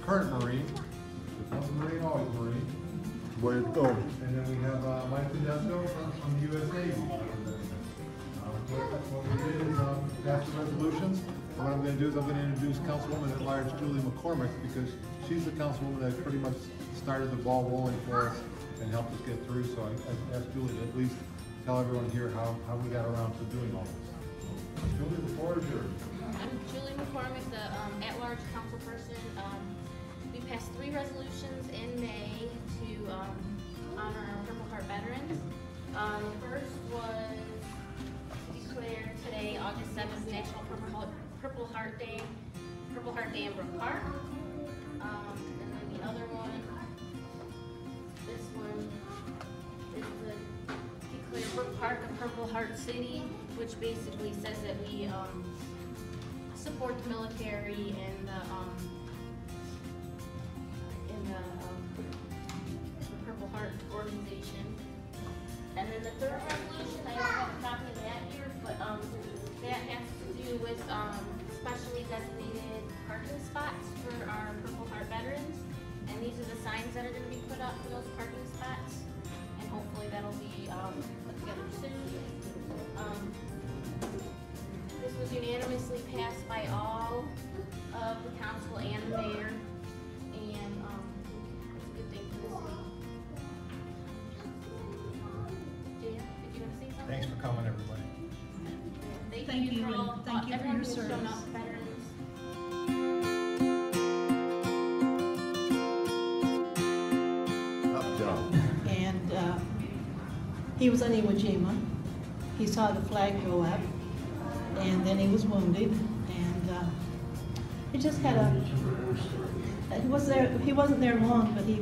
current Marine. Once a Marine, always a Marine. Way to go. And then we have Mike Tedesco from the U.S. Navy. What we did is pass the resolutions. And what I'm going to do is I'm going to introduce Councilwoman at Large Julie McCormick, because she's the councilwoman that pretty much started the ball rolling for us and helped us get through. So I asked Julie to at least tell everyone here how we got around to doing all this. Julie, the floor is yours. I'm Julie McCormick, the at-large councilperson. We passed 3 resolutions in May to honor our Purple Heart veterans. The first was to declare today, August 7th, National Purple Heart Day in Brook Park. And then the other one, this one, is to declare Brook Park a Purple Heart City, which basically says that we support the military and the Purple Heart organization. And then the third resolution, I don't have a copy of that here, but that has to do with specially designated parking spots for our Purple Heart veterans. And these are the signs that are going to be put up for those parking spots. And hopefully that'll be put together soon. This was unanimously passed by all of the council and the mayor, and it's a good thing for the city. Jan, did you want to say something? Thanks for coming, everybody. Thank you for all, thank you for your service. Veterans. Up job. And he was on Iwo Jima. He saw the flag go up, and then he was wounded, and he just had he wasn't there long, but he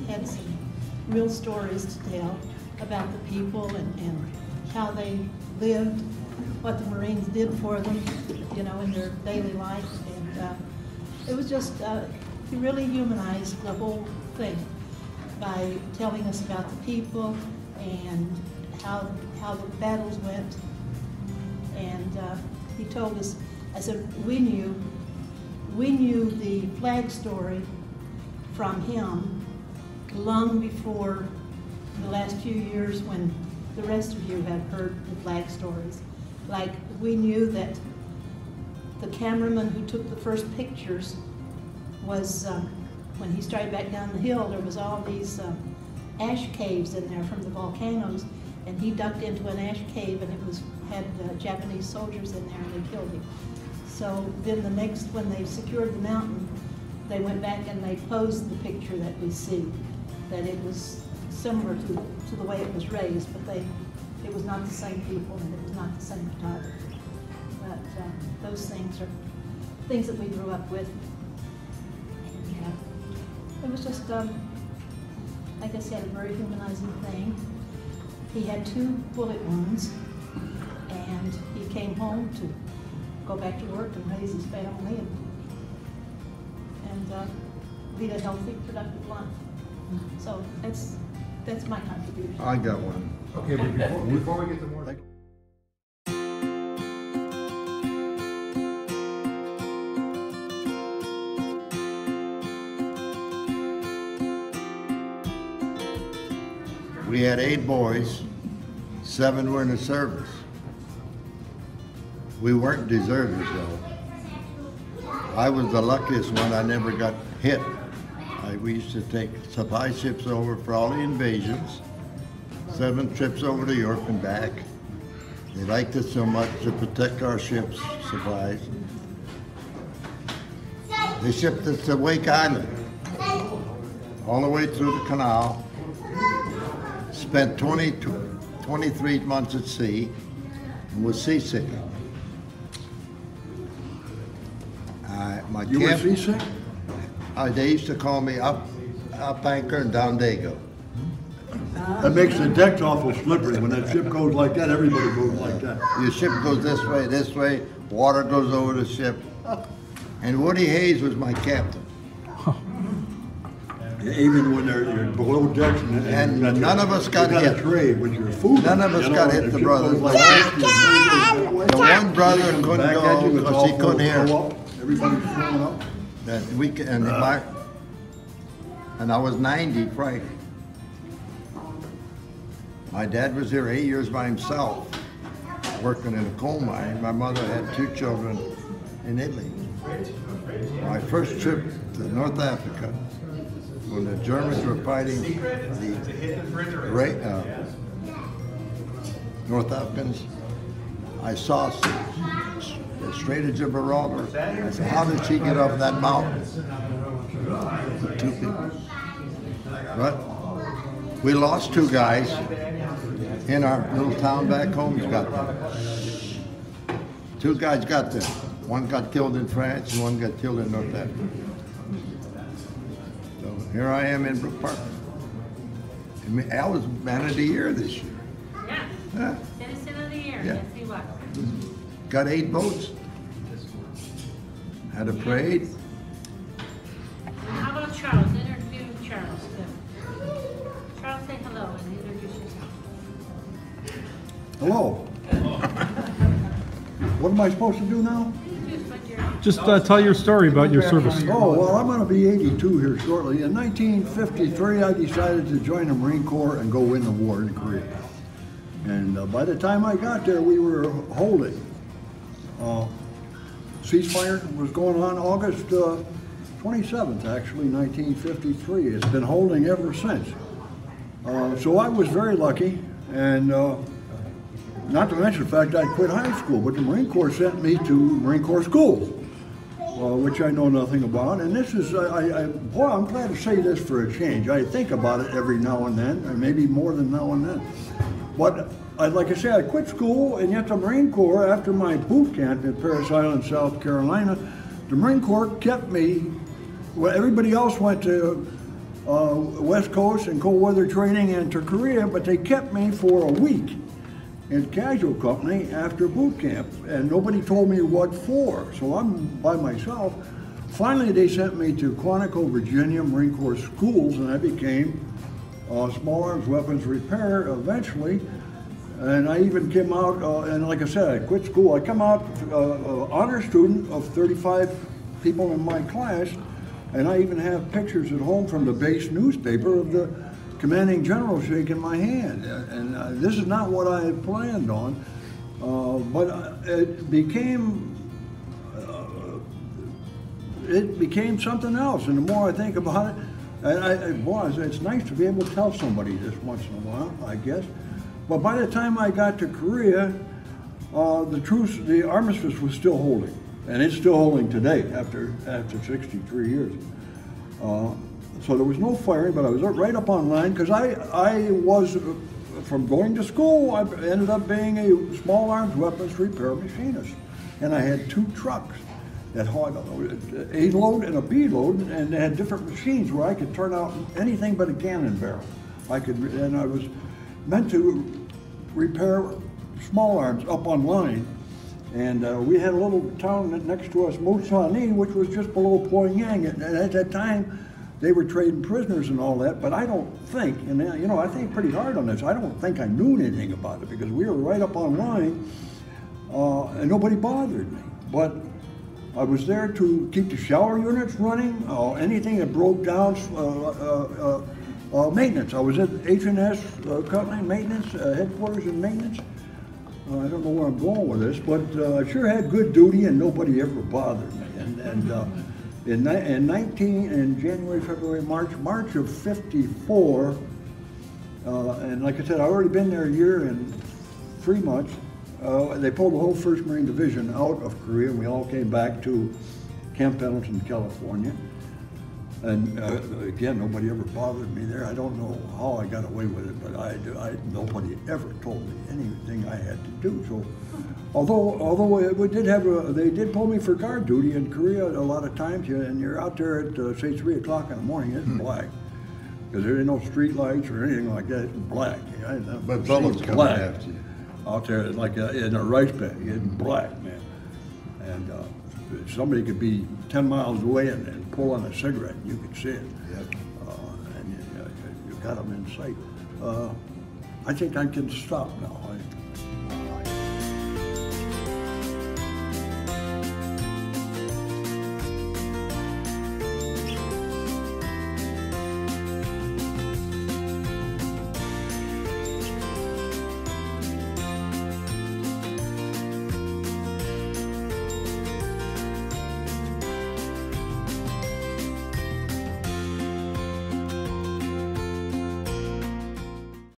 had some real stories to tell about the people and how they lived, what the Marines did for them, you know, in their daily life. And it was just, he really humanized the whole thing by telling us about the people and how the battles went. And he told us, I said, we knew the flag story from him long before the last few years when the rest of you have heard the flag stories. Like, we knew that the cameraman who took the first pictures was, when he started back down the hill, there was all these ash caves in there from the volcanoes, and he ducked into an ash cave, and it had Japanese soldiers in there, and they killed him. So then the next, when they secured the mountain, they went back and they posed the picture that we see, that it was similar to the way it was raised, but it was not the same people and it was not the same photography. But those things are things that we grew up with. Yeah. It was just, I guess he had a very humanizing thing. He had 2 bullet wounds, and he came home to go back to work and raise his family and lead a healthy, productive life. So that's my contribution. I got one. Okay, but before we get to more. We had 8 boys, 7 were in the service. We weren't deserters though. I was the luckiest one, I never got hit. We used to take supply ships over for all the invasions, 7 trips over to Europe and back. They liked it so much to protect our ships' supplies. They shipped us to Wake Island, all the way through the canal. Spent 23 months at sea and was seasick. You were seasick? They used to call me up anchor and down dago. That makes the decks awful slippery. When that ship goes like that, everybody goes like that. Your ship goes this way, water goes over the ship. And Woody Hayes was my captain. Even when you're below decks and none of us got hit. Tray with your food. None of us got hit, the brothers. The one brother couldn't go because he couldn't hear. Everybody's throwing up. and I was 90 Friday. My dad was here 8 years by himself, working in a coal mine. My mother had 2 children in Italy. My first trip to North Africa, when the Germans were fighting the North Africans, I saw the Strait of Gibraltar. I said, how did she get up that mountain? With 2 people. But we lost 2 guys in our little town back home. Got them. 2 guys got them. One got killed in France and one got killed in North Africa. So here I am in Brook Park. I was Man of the Year this year. Yeah. Citizen of the Year. Yeah. Yes, he was. Got 8 votes. Had a parade. How about Charles? Interview Charles, too. Charles, say hello and introduce yourself. Hello. What am I supposed to do now? Just tell your story about your service. Oh, well, I'm going to be 82 here shortly. In 1953, I decided to join the Marine Corps and go win the war in Korea. And by the time I got there, we were holding. Ceasefire was going on August 27th, actually, 1953. It's been holding ever since. So I was very lucky, and not to mention the fact I quit high school, but the Marine Corps sent me to Marine Corps school, which I know nothing about. And this is, boy, I'm glad to say this for a change. I think about it every now and then, or maybe more than now and then. But like I say, I quit school, and yet the Marine Corps, after my boot camp at Parris Island, South Carolina, the Marine Corps kept me. Well, everybody else went to West Coast and cold weather training and to Korea, but they kept me for a week in casual company after boot camp, and nobody told me what for, so I'm by myself. Finally, they sent me to Quantico, Virginia Marine Corps schools, and I became small arms weapons repair eventually, and I even came out, and like I said, I quit school. I come out honor student of 35 people in my class, and I even have pictures at home from the base newspaper of the commanding general shaking my hand, and this is not what I had planned on, but it became something else. And the more I think about it, it's nice to be able to tell somebody this once in a while, I guess. But by the time I got to Korea, the armistice was still holding, and it's still holding today after 63 years. So there was no firing, but I was right up on line because I was, from going to school, I ended up being a small arms weapons repair machinist. And I had 2 trucks that had A load and a B load, and they had different machines where I could turn out anything but a cannon barrel. And I was meant to repair small arms up on line. And we had a little town next to us, Moosani, which was just below Pyongyang. And at that time, they were trading prisoners and all that, but I don't think, and you know, I think pretty hard on this, I don't think I knew anything about it because we were right up on line and nobody bothered me. But I was there to keep the shower units running, anything that broke down, maintenance. I was at H&S Company, maintenance, headquarters and maintenance. I don't know where I'm going with this, but I sure had good duty and nobody ever bothered me. In January, February, March of '54, and like I said, I've already been there a year and 3 months. They pulled the whole 1st Marine Division out of Korea, and we all came back to Camp Pendleton, California. And again, nobody ever bothered me there. I don't know how I got away with it, but nobody ever told me anything I had to do. So, although we did have they did pull me for guard duty in Korea a lot of times, and you're out there at say 3 o'clock in the morning, it's black, because there ain't no street lights or anything like that. It's black. But bullets coming after you. Out there, like in a rice paddy, it's black, man. And somebody could be 10 miles away and pull on a cigarette, and you could see it. Yep. And you got them in sight. I think I can stop now.